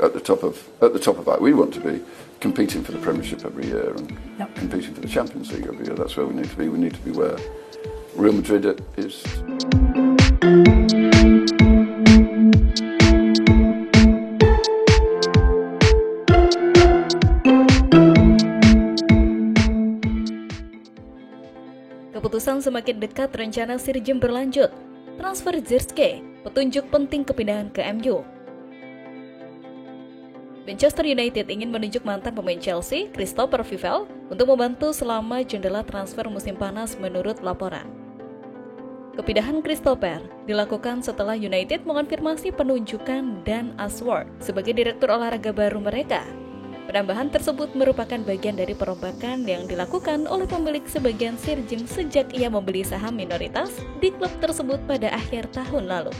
at the top of that. We want to be competing for the Premiership every year and competing for the Champions League every year. That's where we need to be. We need to be where Real Madrid is. Keputusan semakin dekat rencana Sir Jim berlanjut. Transfer Zirkzee, petunjuk penting kepindahan ke MU. Manchester United ingin menunjuk mantan pemain Chelsea, Christopher Vivell, untuk membantu selama jendela transfer musim panas menurut laporan. Kepindahan Christopher dilakukan setelah United mengonfirmasi penunjukan Dan Ashworth sebagai direktur olahraga baru mereka. Penambahan tersebut merupakan bagian dari perombakan yang dilakukan oleh pemilik sebagian Sir Jim sejak ia membeli saham minoritas di klub tersebut pada akhir tahun lalu.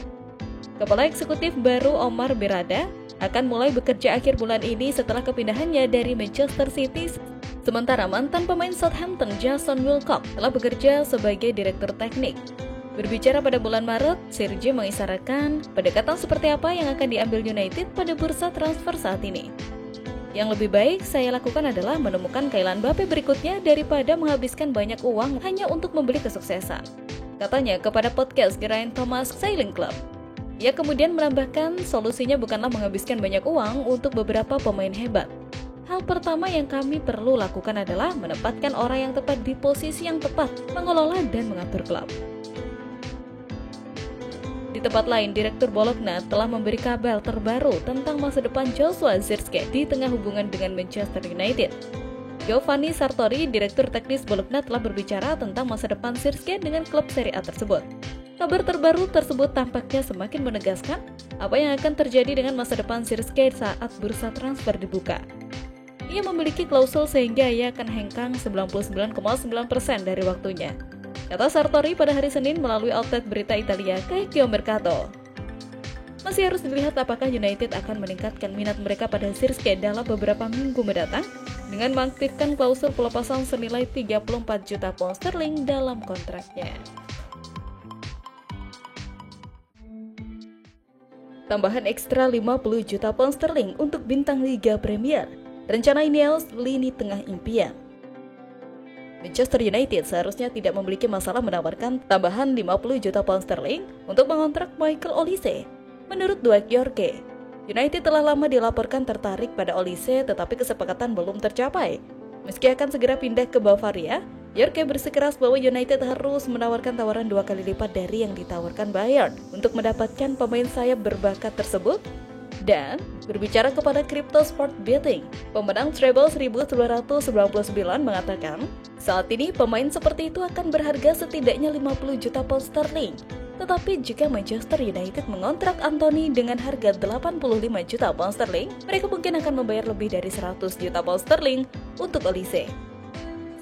Kepala eksekutif baru Omar Berrada akan mulai bekerja akhir bulan ini setelah kepindahannya dari Manchester City. Sementara mantan pemain Southampton Jason Wilcock telah bekerja sebagai direktur teknik. Berbicara pada bulan Maret, Sir Jim mengisyaratkan pendekatan seperti apa yang akan diambil United pada bursa transfer saat ini. Yang lebih baik saya lakukan adalah menemukan Kylian Mbappe berikutnya daripada menghabiskan banyak uang hanya untuk membeli kesuksesan, katanya kepada podcast Geraint Thomas Sailing Club. Ia kemudian menambahkan solusinya bukanlah menghabiskan banyak uang untuk beberapa pemain hebat. Hal pertama yang kami perlu lakukan adalah menempatkan orang yang tepat di posisi yang tepat, mengelola dan mengatur klub. Di tempat lain, Direktur Bologna telah memberi kabar terbaru tentang masa depan Joshua Zirkzee di tengah hubungan dengan Manchester United. Giovanni Sartori, Direktur Teknis Bologna, telah berbicara tentang masa depan Zirkzee dengan klub Serie A tersebut. Kabar terbaru tersebut tampaknya semakin menegaskan apa yang akan terjadi dengan masa depan Zirkzee saat bursa transfer dibuka. Ia memiliki klausul sehingga ia akan hengkang 99,9% dari waktunya, kata Sartori pada hari Senin melalui outlet berita Italia Calcio Mercato. Masih harus dilihat apakah United akan meningkatkan minat mereka pada Zirkzee dalam beberapa minggu mendatang dengan mengaktifkan klausul pelepasan senilai 34 juta pound sterling dalam kontraknya. Tambahan ekstra 50 juta pound sterling untuk bintang Liga Premier. Rencana Ineos lini tengah impian. Manchester United seharusnya tidak memiliki masalah menawarkan tambahan 50 juta pound sterling untuk mengontrak Michael Olise. Menurut Dwight Yorke, United telah lama dilaporkan tertarik pada Olise tetapi kesepakatan belum tercapai. Meski akan segera pindah ke Bavaria, Yorke bersikeras bahwa United harus menawarkan tawaran 2 kali lipat dari yang ditawarkan Bayern untuk mendapatkan pemain sayap berbakat tersebut. Dan berbicara kepada Crypto Sport Betting, pemenang treble 1999 mengatakan, saat ini pemain seperti itu akan berharga setidaknya 50 juta pound sterling. Tetapi jika Manchester United mengontrak Anthony dengan harga 85 juta pound sterling, mereka mungkin akan membayar lebih dari 100 juta pound sterling untuk Olise.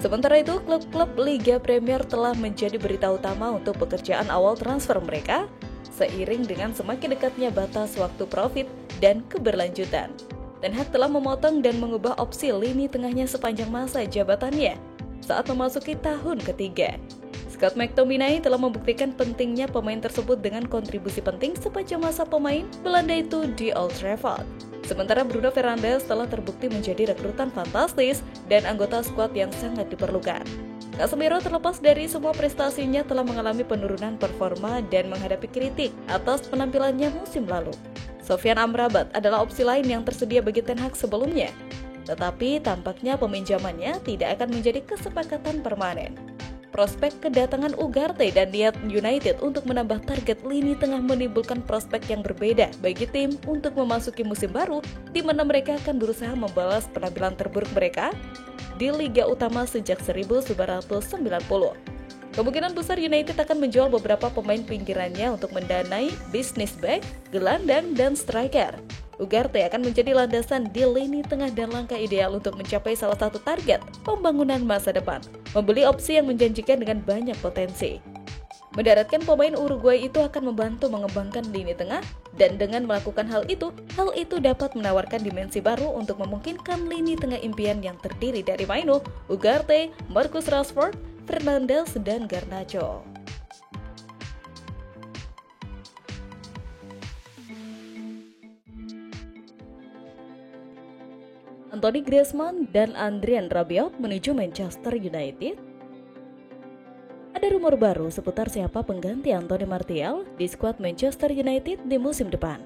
Sementara itu, klub-klub Liga Premier telah menjadi berita utama untuk pekerjaan awal transfer mereka, seiring dengan semakin dekatnya batas waktu profit dan keberlanjutan. Ten Hag telah memotong dan mengubah opsi lini tengahnya sepanjang masa jabatannya saat memasuki tahun ketiga. Scott McTominay telah membuktikan pentingnya pemain tersebut dengan kontribusi penting sepanjang masa pemain Belanda itu di Old Trafford. Sementara Bruno Fernandes telah terbukti menjadi rekrutan fantastis dan anggota skuad yang sangat diperlukan. Casemiro terlepas dari semua prestasinya telah mengalami penurunan performa dan menghadapi kritik atas penampilannya musim lalu. Sofyan Amrabat adalah opsi lain yang tersedia bagi Ten Hag sebelumnya, tetapi tampaknya peminjamannya tidak akan menjadi kesepakatan permanen. Prospek kedatangan Ugarte dan niat United untuk menambah target lini tengah menimbulkan prospek yang berbeda bagi tim untuk memasuki musim baru di mana mereka akan berusaha membalas penampilan terburuk mereka di Liga Utama sejak 1990. Kemungkinan besar United akan menjual beberapa pemain pinggirannya untuk mendanai bisnis back, gelandang, dan striker. Ugarte akan menjadi landasan di lini tengah dan langkah ideal untuk mencapai salah satu target pembangunan masa depan, membeli opsi yang menjanjikan dengan banyak potensi. Mendaratkan pemain Uruguay itu akan membantu mengembangkan lini tengah, dan dengan melakukan hal itu dapat menawarkan dimensi baru untuk memungkinkan lini tengah impian yang terdiri dari Maino, Ugarte, Marcus Rashford, Fernandes, dan Garnacho. Anthony Griezmann dan Adrien Rabiot menuju Manchester United. Ada rumor baru seputar siapa pengganti Anthony Martial di skuad Manchester United di musim depan.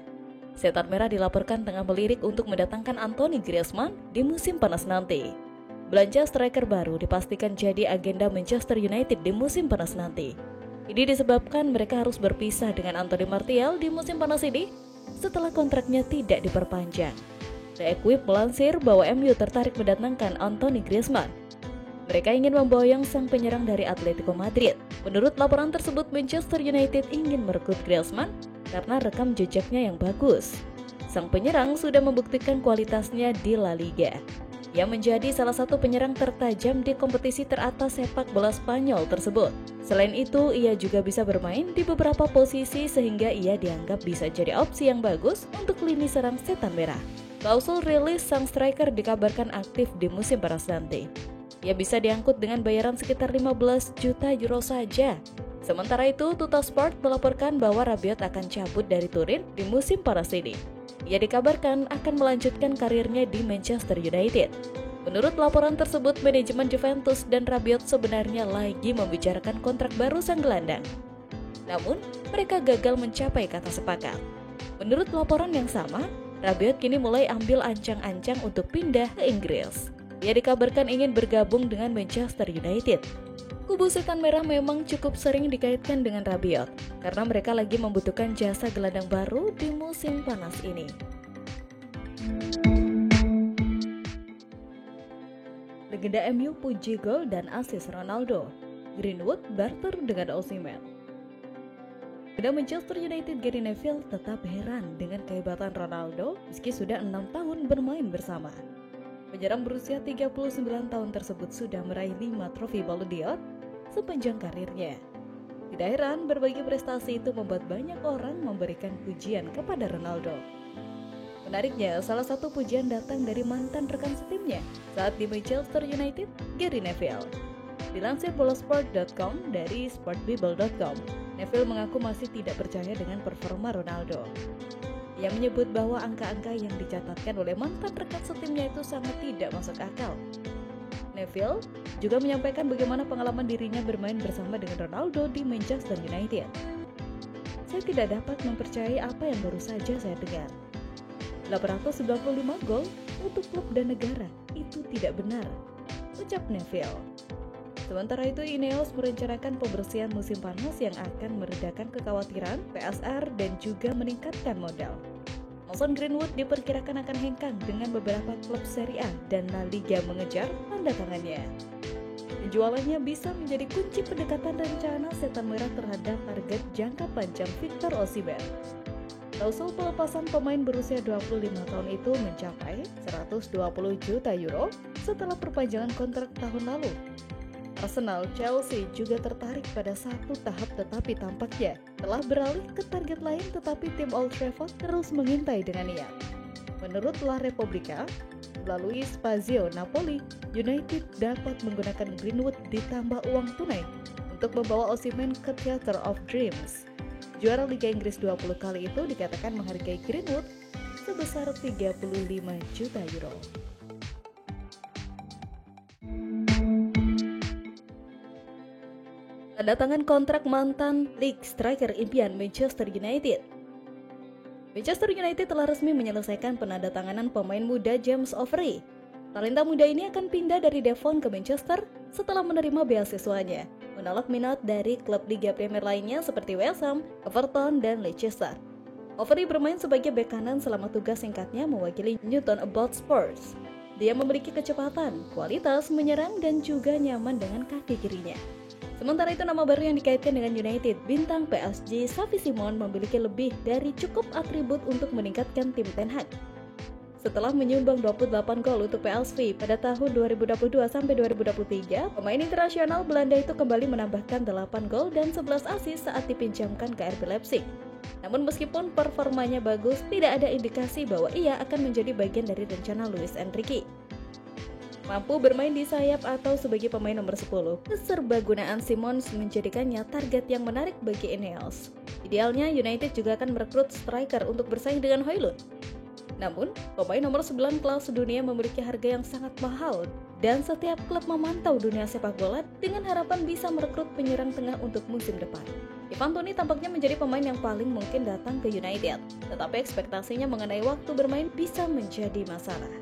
Setan Merah dilaporkan tengah melirik untuk mendatangkan Anthony Griezmann di musim panas nanti. Belanja striker baru dipastikan jadi agenda Manchester United di musim panas nanti. Ini disebabkan mereka harus berpisah dengan Anthony Martial di musim panas ini setelah kontraknya tidak diperpanjang. The Equipe melansir bahwa MU tertarik mendatangkan Anthony Griezmann. Mereka ingin memboyong sang penyerang dari Atletico Madrid. Menurut laporan tersebut, Manchester United ingin merekrut Griezmann karena rekam jejaknya yang bagus. Sang penyerang sudah membuktikan kualitasnya di La Liga. Ia menjadi salah satu penyerang tertajam di kompetisi teratas sepak bola Spanyol tersebut. Selain itu, ia juga bisa bermain di beberapa posisi sehingga ia dianggap bisa jadi opsi yang bagus untuk lini serang Setan Merah. Klausul rilis sang striker dikabarkan aktif di musim panas nanti. Ia bisa diangkut dengan bayaran sekitar 15 juta euro saja. Sementara itu, Tuttosport melaporkan bahwa Rabiot akan cabut dari Turin di musim panas ini. Ia dikabarkan akan melanjutkan karirnya di Manchester United. Menurut laporan tersebut, manajemen Juventus dan Rabiot sebenarnya lagi membicarakan kontrak baru sang gelandang. Namun, mereka gagal mencapai kata sepakat. Menurut laporan yang sama, Rabiot kini mulai ambil ancang-ancang untuk pindah ke Inggris. Ia dikabarkan ingin bergabung dengan Manchester United. Kubu Setan Merah memang cukup sering dikaitkan dengan Rabiot karena mereka lagi membutuhkan jasa gelandang baru di musim panas ini. Legenda MU puji gol dan asis Ronaldo. Greenwood barter dengan Osimhen. Legenda Manchester United Gary Neville tetap heran dengan kehebatan Ronaldo meski sudah 6 tahun bermain bersama. Penyerang berusia 39 tahun tersebut sudah meraih 5 trofi Ballon d'Or sepanjang karirnya. Tidak heran, berbagai prestasi itu membuat banyak orang memberikan pujian kepada Ronaldo. Menariknya, salah satu pujian datang dari mantan rekan setimnya saat di Manchester United, Gary Neville. Dilansir bolasport.com dari sportbible.com, Neville mengaku masih tidak percaya dengan performa Ronaldo. Ia menyebut bahwa angka-angka yang dicatatkan oleh mantan rekan setimnya itu sangat tidak masuk akal. Neville juga menyampaikan bagaimana pengalaman dirinya bermain bersama dengan Ronaldo di Manchester United. Saya tidak dapat mempercayai apa yang baru saja saya dengar. 895 gol untuk klub dan negara, itu tidak benar, ucap Neville. Sementara itu, Ineos merencanakan pembersihan musim panas yang akan meredakan kekhawatiran PSR dan juga meningkatkan modal. Mason Greenwood diperkirakan akan hengkang dengan beberapa klub Serie A dan La Liga mengejar tanda tangannya. Penjualannya bisa menjadi kunci pendekatan rencana Setan Merah terhadap target jangka panjang Victor Osimhen. Klausul pelepasan pemain berusia 25 tahun itu mencapai 120 juta euro setelah perpanjangan kontrak tahun lalu. Arsenal, Chelsea juga tertarik pada satu tahap tetapi tampaknya telah beralih ke target lain, tetapi tim Old Trafford terus mengintai dengan niat. Menurut La Repubblica, melalui Spazio Napoli, United dapat menggunakan Greenwood ditambah uang tunai untuk membawa Osimhen ke Theatre of Dreams. Juara Liga Inggris 20 kali itu dikatakan menghargai Greenwood sebesar 35 juta euro. Tanda tangan kontrak mantan League striker impian Manchester United. Manchester United telah resmi menyelesaikan penandatanganan pemain muda James Overy. Talenta muda ini akan pindah dari Devon ke Manchester setelah menerima beasiswanya, menolak minat dari klub Liga Premier lainnya seperti West Ham, Everton, dan Leicester. Overy bermain sebagai bek kanan selama tugas singkatnya mewakili Newton About Spurs. Dia memiliki kecepatan, kualitas menyerang, dan juga nyaman dengan kaki kirinya. Sementara itu, nama baru yang dikaitkan dengan United, bintang PSG Xavi Simons memiliki lebih dari cukup atribut untuk meningkatkan tim Ten Hag. Setelah menyumbang 28 gol untuk PSV pada tahun 2022-2023, pemain internasional Belanda itu kembali menambahkan 8 gol dan 11 assist saat dipinjamkan ke RB Leipzig. Namun meskipun performanya bagus, tidak ada indikasi bahwa ia akan menjadi bagian dari rencana Luis Enrique. Mampu bermain di sayap atau sebagai pemain nomor 10, keserbagunaan Simons menjadikannya target yang menarik bagi Ineos. Idealnya, United juga akan merekrut striker untuk bersaing dengan Højlund. Namun, pemain nomor 9 kelas dunia memiliki harga yang sangat mahal dan setiap klub memantau dunia sepak bola dengan harapan bisa merekrut penyerang tengah untuk musim depan. Ivan Toney tampaknya menjadi pemain yang paling mungkin datang ke United, tetapi ekspektasinya mengenai waktu bermain bisa menjadi masalah.